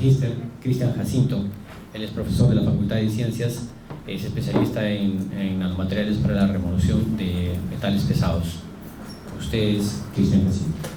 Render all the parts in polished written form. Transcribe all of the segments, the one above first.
magíster Cristian Jacinto. Él es profesor de la Facultad de Ciencias, es especialista en nanomateriales para la remoción de metales pesados. Usted es Cristian Jacinto.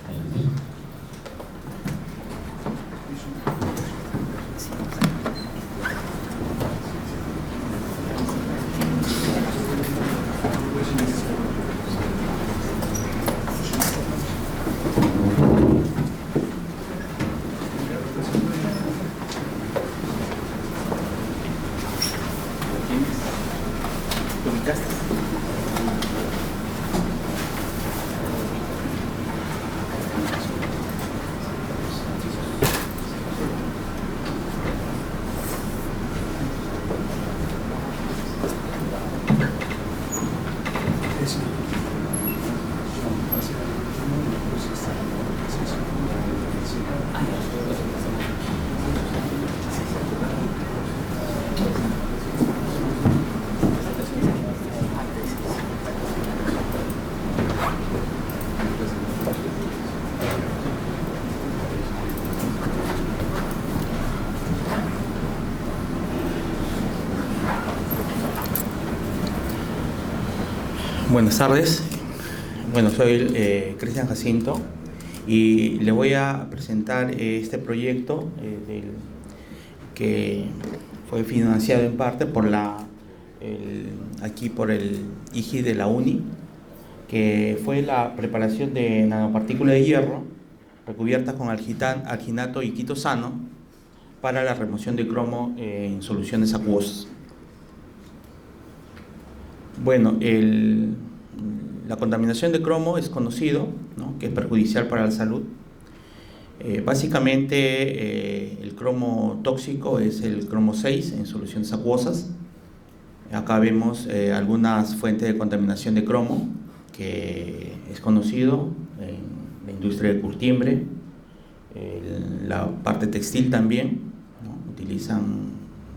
Buenas tardes, bueno, soy Cristian Jacinto y le voy a presentar este proyecto que fue financiado en parte por por el IGI de la UNI, que fue la preparación de nanopartículas de hierro recubiertas con alginato y quitosano para la remoción de cromo en soluciones acuosas. Bueno, la contaminación de cromo es conocido, ¿no?, que es perjudicial para la salud. Básicamente, el cromo tóxico es el cromo 6 en soluciones acuosas. Acá vemos algunas fuentes de contaminación de cromo, que es conocido en la industria de curtiembre, la parte textil también, ¿no?, utilizan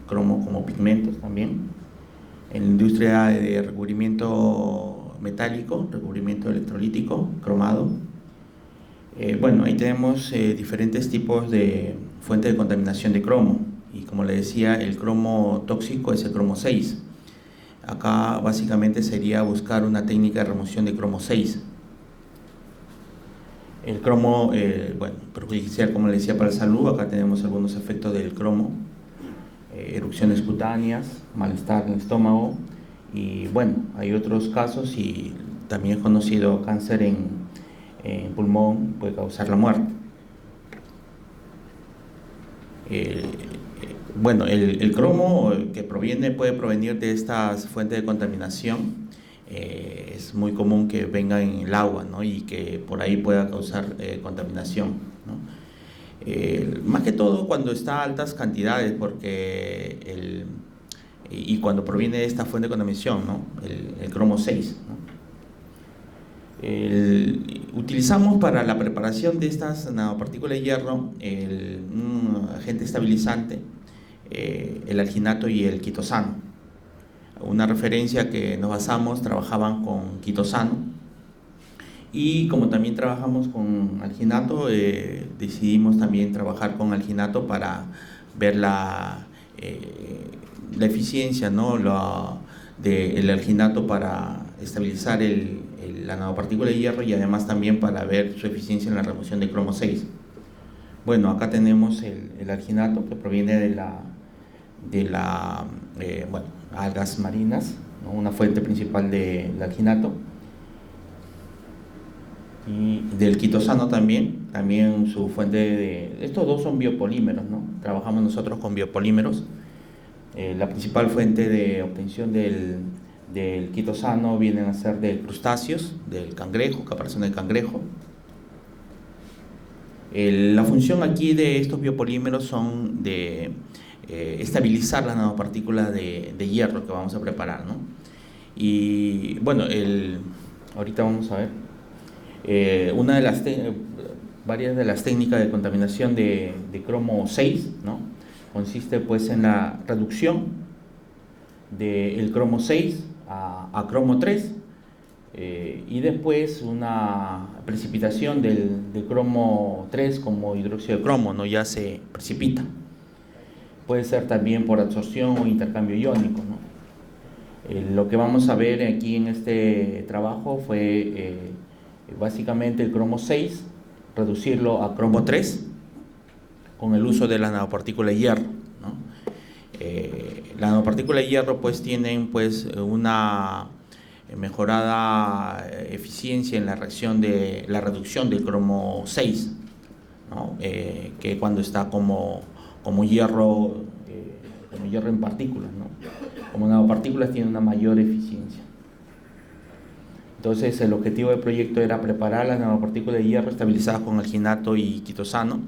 cromo como pigmentos también. En la industria de recubrimiento metálico, recubrimiento electrolítico, cromado. Bueno, ahí tenemos diferentes tipos de fuentes de contaminación de cromo. Y como le decía, el cromo tóxico es el cromo 6. Acá básicamente sería buscar una técnica de remoción de cromo 6. El cromo, bueno, perjudicial, como le decía, para la salud. Acá tenemos algunos efectos del cromo. Erupciones cutáneas, malestar en el estómago y bueno, hay otros casos y también es conocido cáncer en pulmón, puede causar la muerte. Bueno, el cromo que puede provenir de estas fuentes de contaminación, es muy común que venga en el agua, ¿no?, y que por ahí pueda causar contaminación, ¿no? Más que todo cuando está a altas cantidades, porque y cuando proviene de esta fuente de contaminación, ¿no?, el cromo 6, ¿no? Utilizamos para la preparación de estas nanopartículas de hierro un agente estabilizante, el alginato y el quitosano. Una referencia que nos basamos, trabajaban con quitosano. Y como también trabajamos con alginato, decidimos también trabajar con alginato para ver la eficiencia, ¿no?, del alginato para estabilizar la nanopartícula de hierro y además también para ver su eficiencia en la remoción de cromo 6. Bueno, acá tenemos el alginato que proviene de bueno, algas marinas, ¿no?, una fuente principal del alginato. Y del quitosano también su fuente estos dos son biopolímeros, ¿no? Trabajamos nosotros con biopolímeros. La principal fuente de obtención del quitosano vienen a ser de crustáceos, del cangrejo, caparazón del cangrejo. La función aquí de estos biopolímeros son de estabilizar las nanopartículas de hierro que vamos a preparar, ¿no? Y bueno, ahorita vamos a ver. Una de varias de las técnicas de contaminación de cromo 6, ¿no?, consiste pues en la reducción del cromo 6 a cromo 3 y después una precipitación del cromo 3 como hidróxido de cromo, ¿no?, ya se precipita. puede ser también por absorción o intercambio iónico, ¿no? Lo que vamos a ver aquí en este trabajo fue básicamente el cromo 6, reducirlo a cromo 3 con el uso de la nanopartícula de hierro, ¿no? La nanopartícula de hierro pues tienen pues una mejorada eficiencia en la reacción de la reducción del cromo 6, ¿no? Que cuando está como hierro en partículas, ¿no? Como nanopartículas tiene una mayor eficiencia. Entonces el objetivo del proyecto era preparar las nanopartículas de hierro estabilizadas con alginato y quitosano,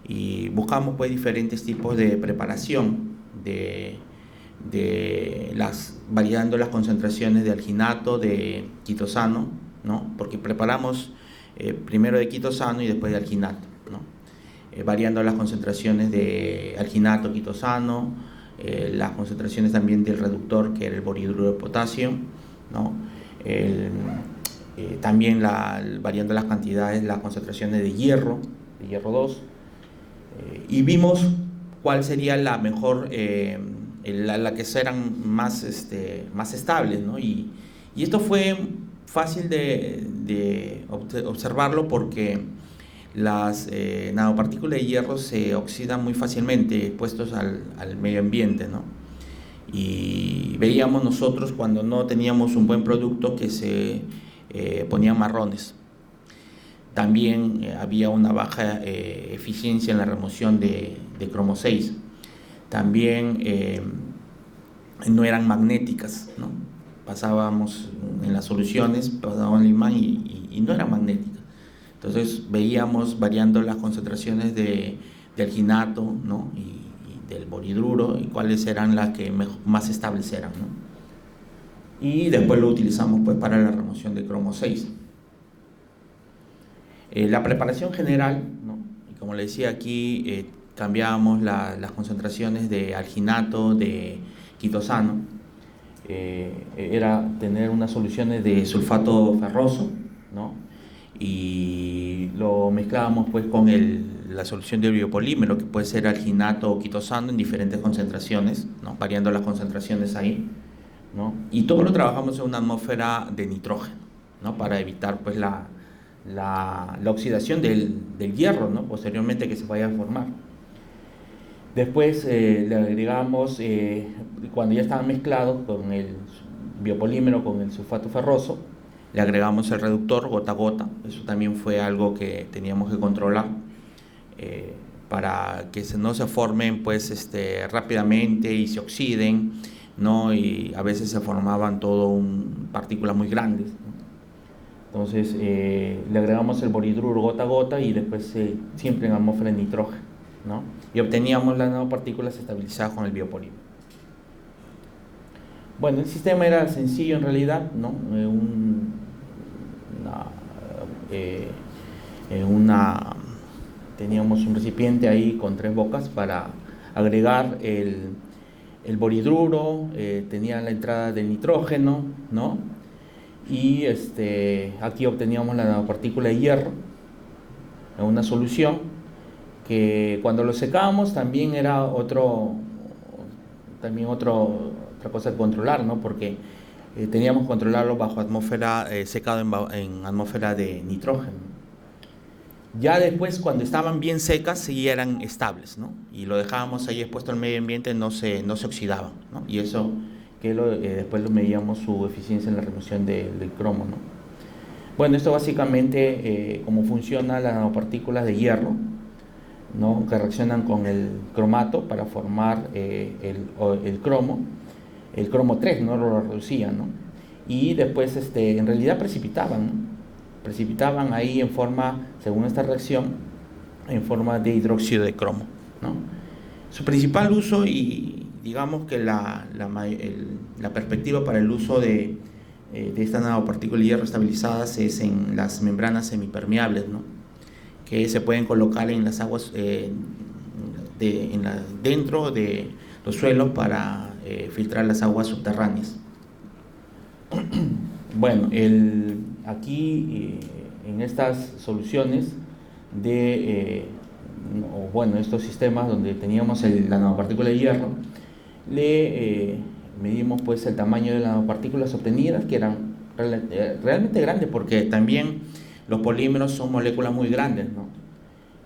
y buscamos pues diferentes tipos de preparación variando las concentraciones de alginato, de quitosano, ¿no? Porque preparamos primero de quitosano y después de alginato, ¿no? Variando las concentraciones de alginato, quitosano, las concentraciones también del reductor, que era el boridruro de potasio, ¿no? También variando las cantidades, las concentraciones de hierro 2, y vimos cuál sería la mejor, la que serán más estables, ¿no? Y esto fue fácil de observarlo porque las nanopartículas de hierro se oxidan muy fácilmente expuestos al medio ambiente, ¿no? Y veíamos nosotros cuando no teníamos un buen producto que se ponían marrones. También había una baja eficiencia en la remoción de cromo 6. También no eran magnéticas, ¿no? Pasábamos en las soluciones, pasaban el imán y no eran magnéticas. Entonces veíamos variando las concentraciones de alginato, ¿no? y del boridruro, y cuáles eran las que más estables eran, ¿no? Y después lo utilizamos pues para la remoción de cromo 6. La preparación general, ¿no? Y como le decía aquí, cambiábamos las concentraciones de alginato, de quitosano, era tener unas soluciones de sulfato ferroso, ¿no? Y lo mezclábamos pues con la solución de biopolímero, que puede ser alginato o quitosano en diferentes concentraciones, ¿no? Variando las concentraciones ahí, ¿no? Y todo lo trabajamos en una atmósfera de nitrógeno, ¿no? Para evitar pues la oxidación del hierro, ¿no? Posteriormente que se vaya a formar. Después le agregamos, cuando ya estaban mezclados con el biopolímero, con el sulfato ferroso, le agregamos el reductor gota a gota. Eso también fue algo que teníamos que controlar para que no se formen pues, rápidamente y se oxiden, ¿no? Y a veces se formaban partículas muy grandes, ¿no? Entonces le agregamos el boridruro gota a gota y después siempre en atmósfera de nitrógeno, ¿no? Y obteníamos las nanopartículas estabilizadas con el biopolímero. Bueno, el sistema era sencillo en realidad, ¿no? Teníamos un recipiente ahí con 3 bocas para agregar el boridruro, tenía la entrada del nitrógeno, ¿no? Y aquí obteníamos la nanopartícula de hierro en una solución que cuando lo secábamos también era otra cosa de controlar, ¿no? Porque teníamos que controlarlo bajo atmósfera, secado en atmósfera de nitrógeno. Ya después, cuando estaban bien secas, sí eran estables, ¿no? Y lo dejábamos ahí expuesto al medio ambiente, no se oxidaban, ¿no? Y eso que después lo medíamos su eficiencia en la remoción del cromo, ¿no? Bueno, esto básicamente cómo funciona las nanopartículas de hierro, ¿no? Que reaccionan con el cromato para formar el cromo 3, ¿no? Lo reducían, ¿no? Y después en realidad precipitaban, ¿no? Precipitaban ahí en forma, según esta reacción, en forma de hidróxido de cromo, ¿no? Su principal uso, y digamos que la perspectiva para el uso de estas nanopartículas de hierro estabilizadas es en las membranas semipermeables, ¿no? Que se pueden colocar en las aguas dentro de los suelos para filtrar las aguas subterráneas. Bueno, aquí en estas soluciones de o bueno, estos sistemas donde teníamos la nanopartícula de hierro, le medimos pues el tamaño de las nanopartículas obtenidas, que eran realmente grandes, porque también los polímeros son moléculas muy grandes, ¿no?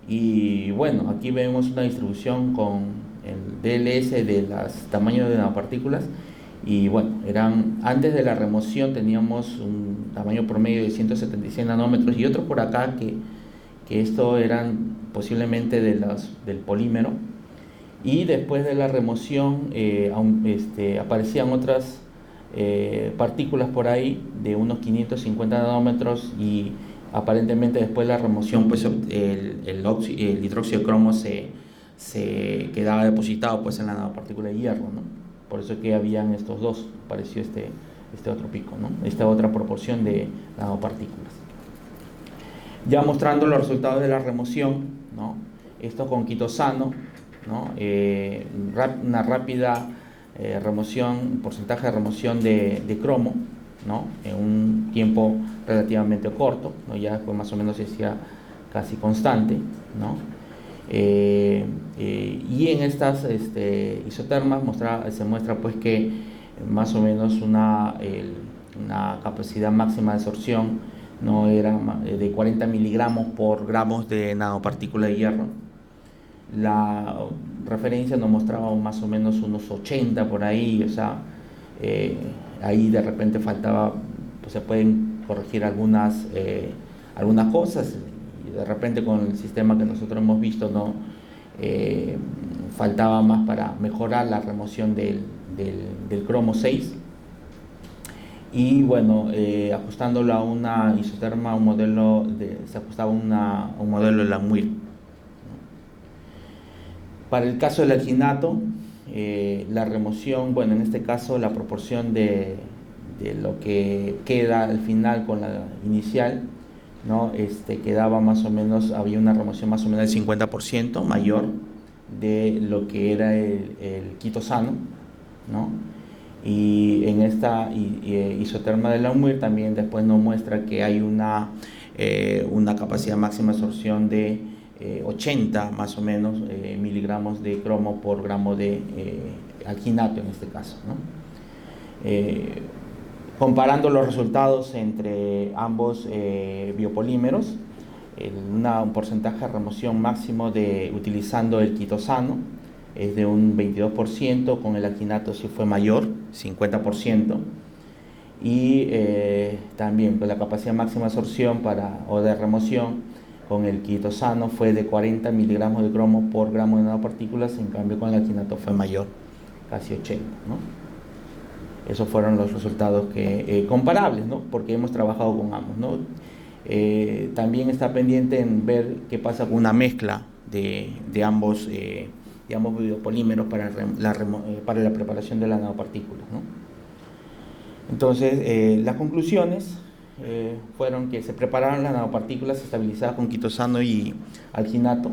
Y bueno, aquí vemos una distribución con el DLS de los tamaños de nanopartículas, y bueno, antes de la remoción teníamos un tamaño promedio de 176 nanómetros, y otros por acá que esto eran posiblemente del polímero, y después de la remoción aparecían otras partículas por ahí de unos 550 nanómetros, y aparentemente después de la remoción pues el hidróxido de cromo se quedaba depositado pues en la nanopartícula de hierro, ¿no? Por eso es que habían estos dos, apareció este otro pico, ¿no? Esta otra proporción de nanopartículas. Ya mostrando los resultados de la remoción, ¿no? Esto con quitosano, ¿no? Una rápida remoción, porcentaje de remoción de cromo, ¿no? En un tiempo relativamente corto, ¿no? Ya después más o menos se hacía casi constante, ¿no? Y en estas isotermas se muestra pues que más o menos una capacidad máxima de absorción no era de 40 miligramos por gramos de nanopartícula de hierro. La referencia nos mostraba más o menos unos 80 por ahí, o sea, ahí de repente faltaba, pues se pueden corregir algunas cosas, y de repente con el sistema que nosotros hemos visto no faltaba más para mejorar la remoción del cromo 6. Y bueno, ajustándolo a una isoterma, se ajustaba a un modelo de Langmuir. Para el caso del alginato, la remoción, bueno, en este caso la proporción de lo que queda al final con la inicial, ¿no? Quedaba más o menos, había una remoción más o menos del 50% mayor de lo que era el quitosano, ¿no? Y en esta isoterma de Langmuir también después nos muestra que hay una capacidad máxima de absorción de 80 más o menos miligramos de cromo por gramo de alginato en este caso, ¿no? Comparando los resultados entre ambos biopolímeros, un porcentaje de remoción máximo utilizando el quitosano es de un 22%, con el alginato sí fue mayor, 50%, y también la capacidad máxima de absorción o de remoción con el quitosano fue de 40 miligramos de cromo por gramo de nanopartículas, en cambio con el alginato fue mayor, casi 80, ¿no? Esos fueron los resultados comparables, ¿no? Porque hemos trabajado con ambos, ¿no? También está pendiente en ver qué pasa con una mezcla de ambos biopolímeros para la preparación de las nanopartículas, ¿no? Entonces, las conclusiones fueron que se prepararon las nanopartículas estabilizadas con quitosano y alginato,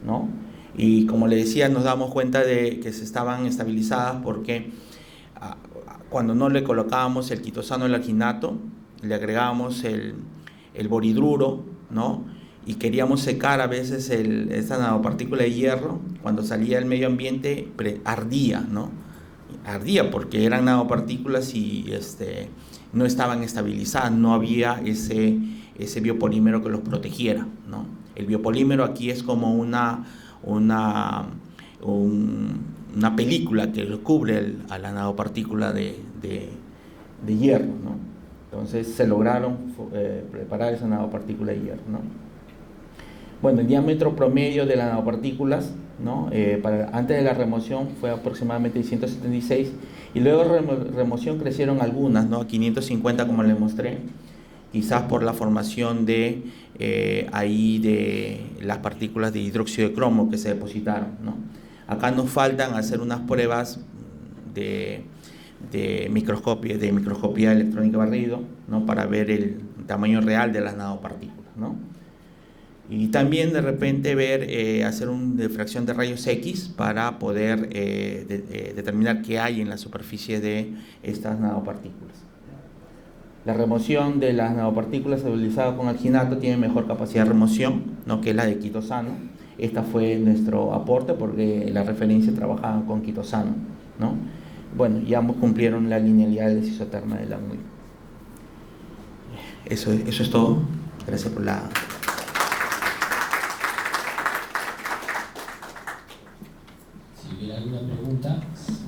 ¿no? Y como le decía, nos damos cuenta de que se estaban estabilizadas porque cuando no le colocábamos el quitosano y el alginato, le agregábamos el boridruro, ¿no? Y queríamos secar a veces esta nanopartícula de hierro, cuando salía al medio ambiente ardía, ¿no? Ardía porque eran nanopartículas y no estaban estabilizadas, no había ese biopolímero que los protegiera, ¿no? El biopolímero aquí es como una película que cubre a la nanopartícula de hierro, ¿no? Entonces se lograron preparar esa nanopartícula de hierro, ¿no? Bueno, el diámetro promedio de las nanopartículas, ¿no? Antes de la remoción fue aproximadamente 176, y luego de remoción crecieron algunas, ¿no? A 550, como les mostré, quizás por la formación de las partículas de hidróxido de cromo que se depositaron, ¿no? Acá nos faltan hacer unas pruebas de microscopía electrónica barrido, ¿no? Para ver el tamaño real de las nanopartículas, ¿no? Y también de repente hacer una difracción de rayos X para poder determinar qué hay en la superficie de estas nanopartículas. La remoción de las nanopartículas estabilizadas con alginato tiene mejor capacidad de remoción, ¿no? Que la de quitosano. Esta fue nuestro aporte porque la referencia trabajaba con quitosano, ¿no? Bueno, y ambos cumplieron la linealidad del isoterma de Langmuir. Eso es todo. Gracias por la... Si hubiera alguna pregunta,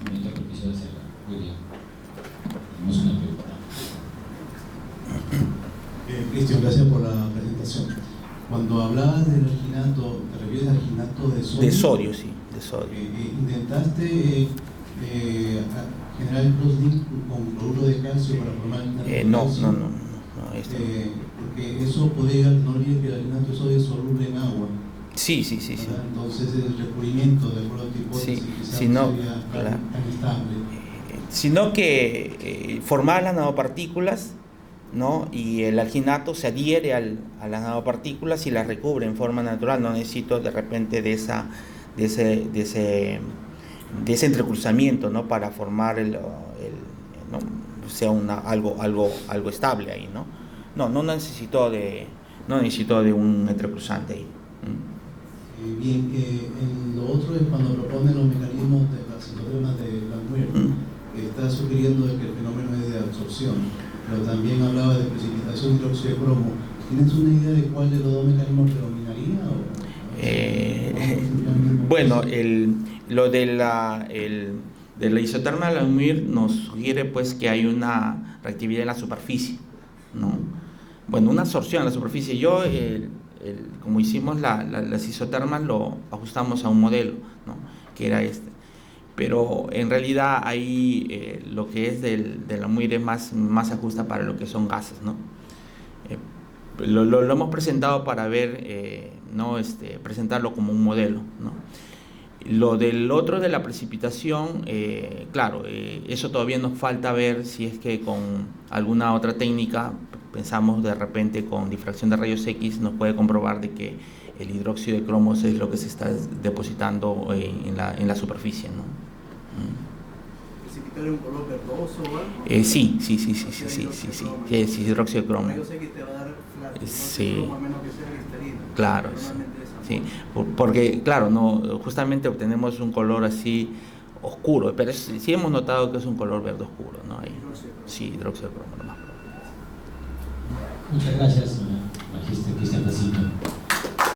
momento propicio de hacerla. Muy bien. Tenemos una pregunta. Cristian, gracias por la presentación. Cuando hablabas del alginato, ¿te refieres al alginato de sodio? De sodio, sí, de sodio. ¿Intentaste generar el crosslink con cloruro de calcio para formar el alginato de calcio? No. Porque eso podría, no olvides que el alginato de sodio es soluble en agua. Sí. Entonces el recubrimiento de acuerdo a tu hipótesis quizás no sería tan estable. Sino que formar las nanopartículas, ¿no? Y el alginato se adhiere a las nanopartículas y las recubre en forma natural. No necesito de repente de ese entrecruzamiento, ¿no? Para formar ¿no? sea algo estable ahí, ¿no? No necesito de un entrecruzante ahí. Bien, lo otro es cuando proponen los mecanismos de las citotermas de Langmuir, está sugiriendo que el fenómeno es de absorción, pero también hablaba de precipitación de dióxido de cromo. ¿Tienes una idea de cuál de los dos mecanismos predominaría? Bueno, lo de la isoterma de Langmuir nos sugiere pues que hay una reactividad en la superficie, ¿no? Bueno, una absorción en la superficie. Yo, como hicimos las isotermas, lo ajustamos a un modelo, ¿no? Que era este. Pero en realidad ahí lo que es del Langmuir es más se ajusta para lo que son gases, ¿no? Lo hemos presentado para ver, ¿no? Presentarlo como un modelo, ¿no? Lo del otro de la precipitación, claro, eso todavía nos falta ver si es que con alguna otra técnica, pensamos de repente con difracción de rayos X, nos puede comprobar de que el hidróxido de cromos es lo que se está depositando en la superficie, ¿no? ¿Precipitar un color verdoso o algo? Sí, es hidróxido de cromo. Yo sé que te va a dar flaco, sí. cromo, a menos que sea cristalino. Claro, sí. Porque claro, no, justamente obtenemos un color así oscuro, pero sí hemos notado que es un color verde oscuro, ¿no? Ahí, sí, hidróxido de cromo, lo más probable. Muchas gracias, magíster Cristian Jacinto.